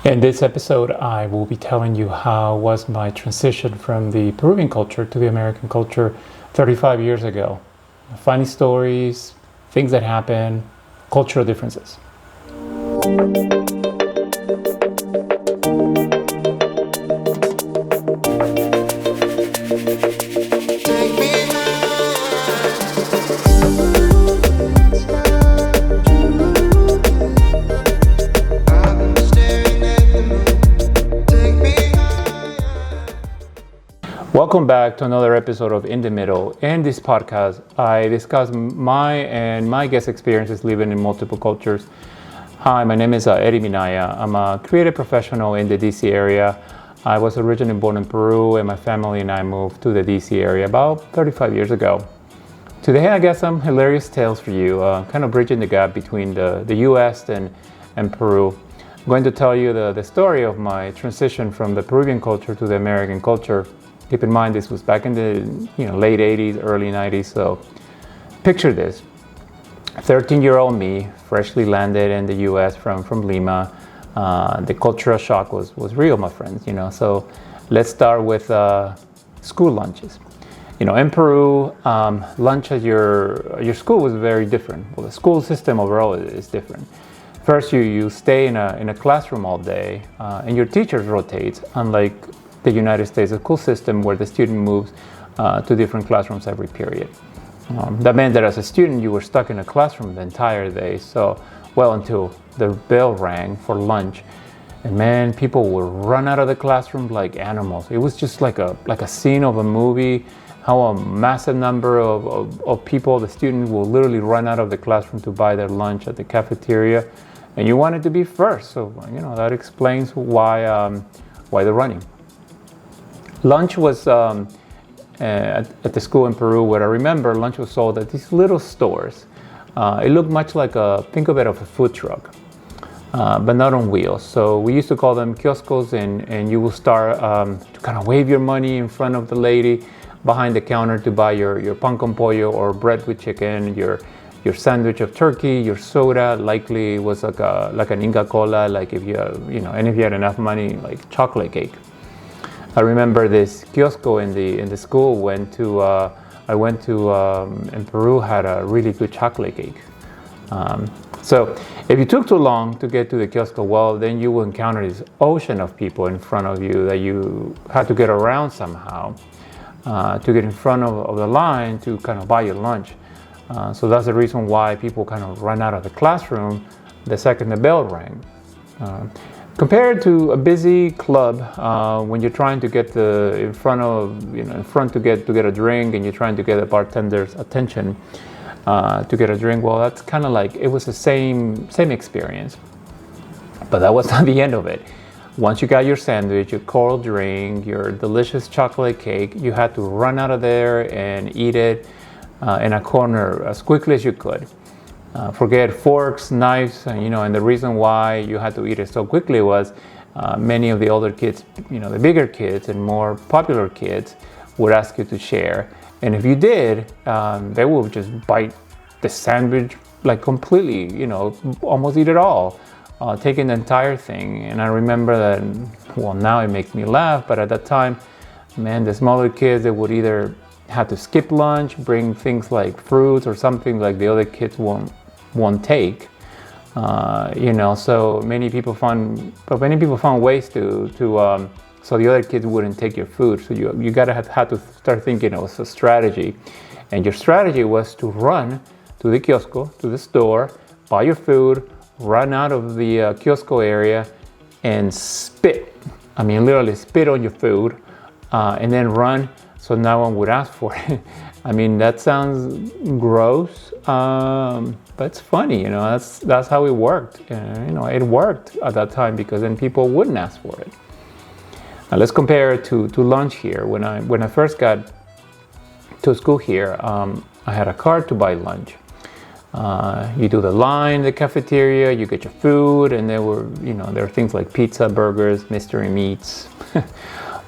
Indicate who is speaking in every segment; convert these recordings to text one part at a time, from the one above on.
Speaker 1: In this episode, I will be telling you how was my transition from the Peruvian culture to the American culture 35 years ago. Funny stories, things that happen, cultural differences. Welcome back to another episode of In the Middle. In this podcast, I discuss my guest experiences living in multiple cultures. Hi, my name is Eddie Minaya. I'm a creative professional in the DC area. I was originally born in Peru, and my family and I moved to the DC area about 35 years ago. Today, I got some hilarious tales for you, kind of bridging the gap between the US and Peru. I'm going to tell you the story of my transition from the Peruvian culture to the American culture. Keep in mind, this was back in the late 80s, early 90s, so picture this. 13-year-old me, freshly landed in the US from Lima. The cultural shock was real, my friends, So let's start with school lunches. In Peru, lunch at your school was very different. Well, the school system overall is different. First, you stay in a classroom all day, and your teachers rotate, unlike the United States school system where the student moves to different classrooms every period. That meant that as a student, you were stuck in a classroom the entire day, until the bell rang for lunch. And man, people would run out of the classroom like animals. It was just like a scene of a movie, how a massive number of people, the students, will literally run out of the classroom to buy their lunch at the cafeteria. And you wanted to be first, so that explains why they're running. Lunch was at the school in Peru where I remember lunch was sold at these little stores. It looked much like think of it of a food truck, but not on wheels. So we used to call them kioscos, and you will start to kind of wave your money in front of the lady behind the counter to buy your pan con pollo or bread with chicken, your sandwich of turkey, your soda. Likely was like an Inca Cola, like if you and if you had enough money, like chocolate cake. I remember this kiosco in the school I went to in Peru had a really good chocolate cake. So if you took too long to get to the kiosco, well, then you will encounter this ocean of people in front of you that you had to get around somehow to get in front of the line to kind of buy your lunch. So that's the reason why people kind of run out of the classroom the second the bell rang. Compared to a busy club, when you're trying to get in front to get a drink, and you're trying to get a bartender's attention to get a drink, well, that's kind of like it was the same experience. But that was not the end of it. Once you got your sandwich, your cold drink, your delicious chocolate cake, you had to run out of there and eat it in a corner as quickly as you could. Forget forks, knives, and the reason why you had to eat it so quickly was many of the older kids, the bigger kids and more popular kids would ask you to share. And if you did, they would just bite the sandwich like completely, almost eat it all, taking the entire thing. And I remember that, well, now it makes me laugh, but at that time, man, the smaller kids, they would either have to skip lunch, bring things like fruits or something like the other kids won't take, so many people found ways to so the other kids wouldn't take your food. So you gotta have to start thinking of a strategy, and your strategy was to run to the kiosco, to the store, buy your food, run out of the kiosco area, and spit. I mean, literally spit on your food, and then run so no one would ask for it. I mean, that sounds gross, but it's funny, that's how it worked. It worked at that time because then people wouldn't ask for it. Now let's compare it to lunch here. When I first got to school here, I had a card to buy lunch. You do the line in the cafeteria, you get your food, and there were things like pizza, burgers, mystery meats,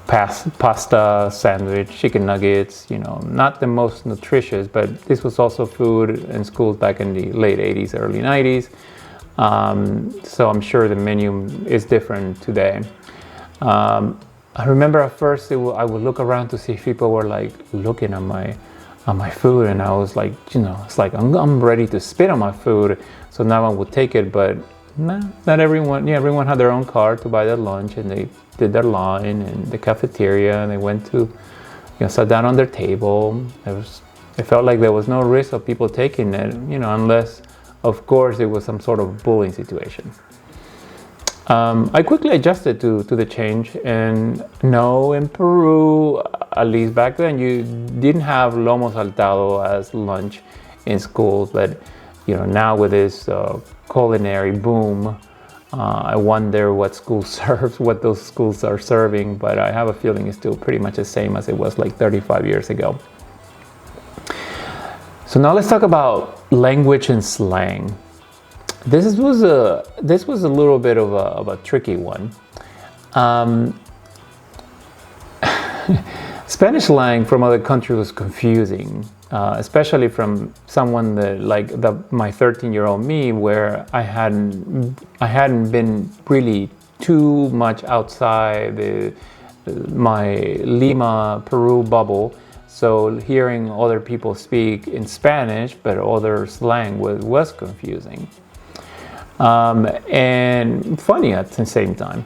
Speaker 1: pasta, sandwich, chicken nuggets, not the most nutritious, but this was also food in schools back in the late 80s, early 90s. So I'm sure the menu is different today. I remember at first I would look around to see if people were like looking at my food, and I was like, it's like I'm ready to spit on my food, so now I would take it, but not everyone. Yeah, everyone had their own card to buy their lunch, and they did their line in the cafeteria, and they went to, sat down on their table. It felt like there was no risk of people taking it, unless, of course, it was some sort of bullying situation. I quickly adjusted to the change, and no, in Peru, at least back then, you didn't have lomo saltado as lunch in schools, but now with this culinary boom, I wonder what schools serve, what those schools are serving, but I have a feeling it's still pretty much the same as it was like 35 years ago. So now let's talk about language and slang. This was a little bit of a tricky one. Spanish slang from other countries was confusing, especially from someone my 13-year-old me, where I hadn't been really too much outside my Lima, Peru bubble. So hearing other people speak in Spanish, but other slang was confusing. And funny at the same time.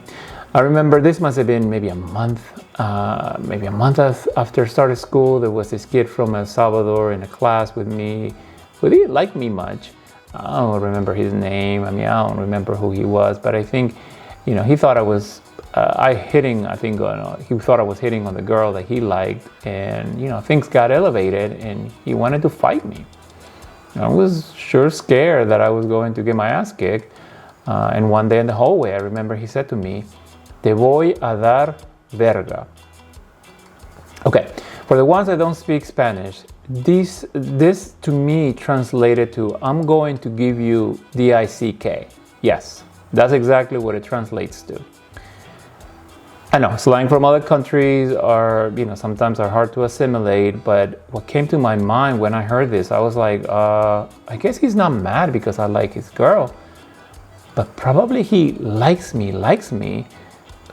Speaker 1: I remember this must have been maybe a month after I started school. There was this kid from El Salvador in a class with me who didn't like me much. I don't remember his name. I don't remember who he was, but I think, he thought I was, he thought I was hitting on the girl that he liked, and, things got elevated and he wanted to fight me. I was sure scared that I was going to get my ass kicked. And one day in the hallway, I remember he said to me, "Te voy a dar verga." Okay, for the ones that don't speak Spanish, this to me translated to, "I'm going to give you DICK." Yes, that's exactly what it translates to. I know slang from other countries are, sometimes are hard to assimilate, but what came to my mind when I heard this, I was like, I guess he's not mad because I like his girl, but probably he likes me.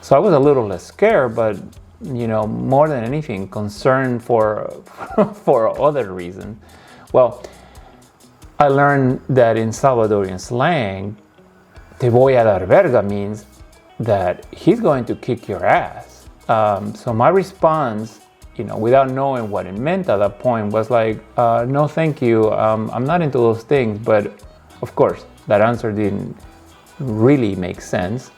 Speaker 1: So I was a little less scared, but, more than anything, concerned for other reasons. Well, I learned that in Salvadorian slang, te voy a dar verga means that he's going to kick your ass. So my response, without knowing what it meant at that point, was like, no, thank you. I'm not into those things. But of course, that answer didn't really make sense,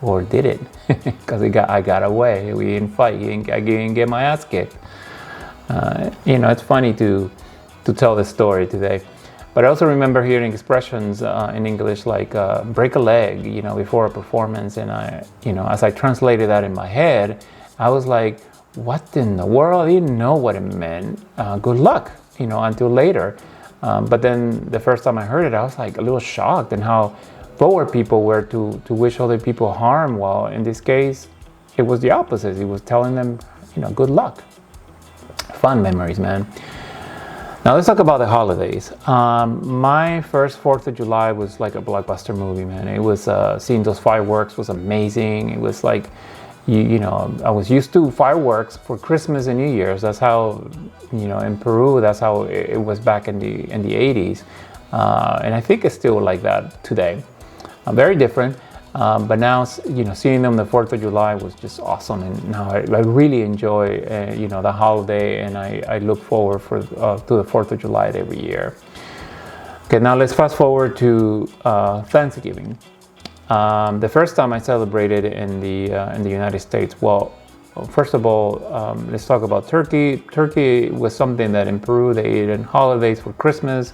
Speaker 1: or did it? Because I got away. We didn't fight. I didn't get my ass kicked. It's funny to tell this story today. But I also remember hearing expressions in English like break a leg, before a performance. And as I translated that in my head, I was like, what in the world? I didn't know what it meant. Good luck, until later. But then the first time I heard it, I was like a little shocked and how forward people were to wish other people harm. Well, in this case, it was the opposite. He was telling them, good luck. Fun memories, man. Now let's talk about the holidays. My first 4th of July was like a blockbuster movie, man. It was, seeing those fireworks was amazing. It was like, I was used to fireworks for Christmas and New Year's. That's how, in Peru, that's how it was back in the 80s. And I think it's still like that today. Very different. But now, seeing them the 4th of July was just awesome. And now I really enjoy, the holiday, and I look forward to the 4th of July every year. Okay, now let's fast forward to Thanksgiving. The first time I celebrated in the United States, well, first of all, let's talk about turkey. Turkey was something that in Peru they ate on holidays for Christmas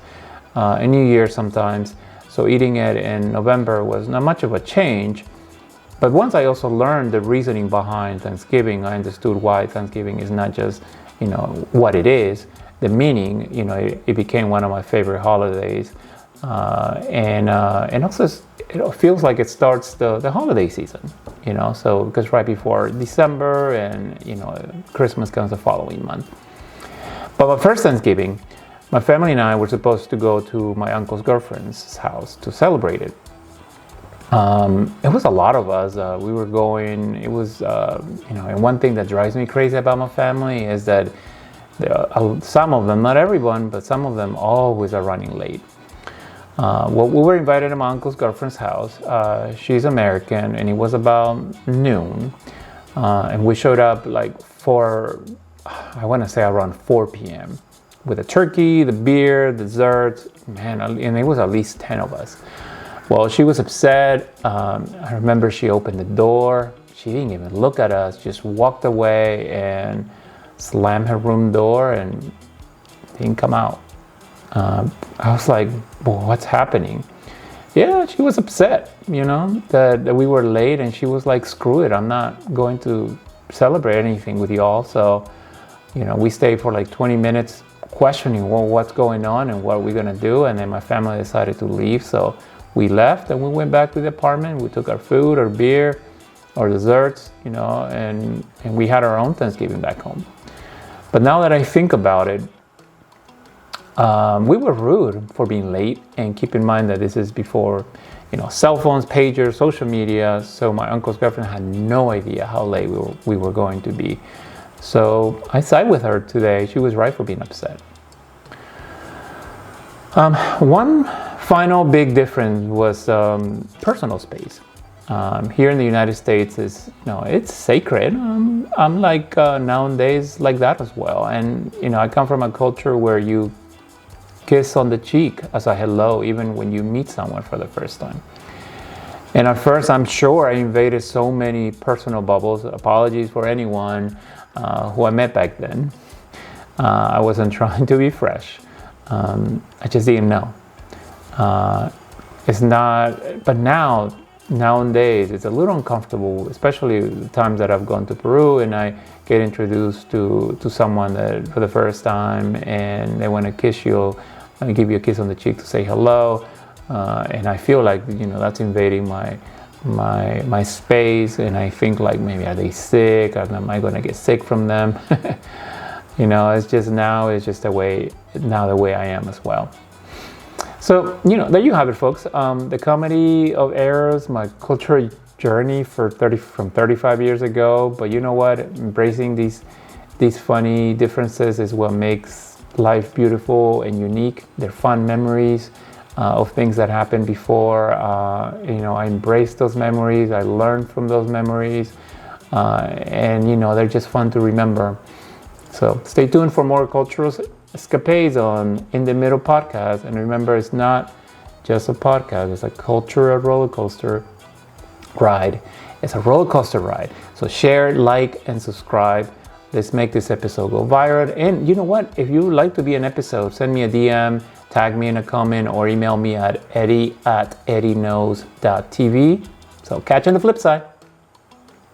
Speaker 1: and New Year sometimes. So eating it in November was not much of a change. But once I also learned the reasoning behind Thanksgiving, I understood why Thanksgiving is not just, what it is, the meaning, it became one of my favorite holidays. And also it feels like it starts the holiday season, so because right before December and, Christmas comes the following month. But my first Thanksgiving, my family and I were supposed to go to my uncle's girlfriend's house to celebrate it. It was a lot of us. We were going. It was, and one thing that drives me crazy about my family is that some of them, not everyone, but some of them always are running late. Well, we were invited to my uncle's girlfriend's house. She's American, and it was about noon. And we showed up I want to say around 4 p.m. with the turkey, the beer, desserts, man, and it was at least 10 of us. Well, she was upset. I remember she opened the door. She didn't even look at us, just walked away and slammed her room door and didn't come out. I was like, well, what's happening? Yeah, she was upset, that we were late, and she was like, screw it, I'm not going to celebrate anything with y'all. So, we stayed for like 20 minutes questioning, well, what's going on and what are we gonna do? And then my family decided to leave. So we left and we went back to the apartment. We took our food, our beer, our desserts, and we had our own Thanksgiving back home. But now that I think about it, we were rude for being late, and keep in mind that this is before, cell phones, pagers, social media. So my uncle's girlfriend had no idea how late we were going to be. So I side with her today. She was right for being upset. One final big difference was personal space. Here in the United States, it's sacred. I'm like nowadays like that as well. And I come from a culture where you kiss on the cheek as a hello, even when you meet someone for the first time. And at first, I'm sure I invaded so many personal bubbles. Apologies for anyone who I met back then. I wasn't trying to be fresh. I just didn't know. It's not, but nowadays, it's a little uncomfortable, especially the times that I've gone to Peru and I get introduced to someone that for the first time, and they want to kiss you and give you a kiss on the cheek to say hello, and I feel like that's invading my space, and I think like, maybe are they sick? Am I going to get sick from them? It's just the way I am as well. So, there you have it, folks. The comedy of errors, my cultural journey from 35 years ago. But you know what? Embracing these funny differences is what makes life beautiful and unique. They're fun memories of things that happened before. I embrace those memories. I learn from those memories. And they're just fun to remember. So stay tuned for more cultural escapades on In the Middle podcast. And remember, it's not just a podcast. It's a cultural roller coaster ride. It's a roller coaster ride. So share, like, and subscribe. Let's make this episode go viral. And you know what? If you would like to be an episode, send me a DM, tag me in a comment, or email me at eddie@eddyknows.tv. So catch you on the flip side.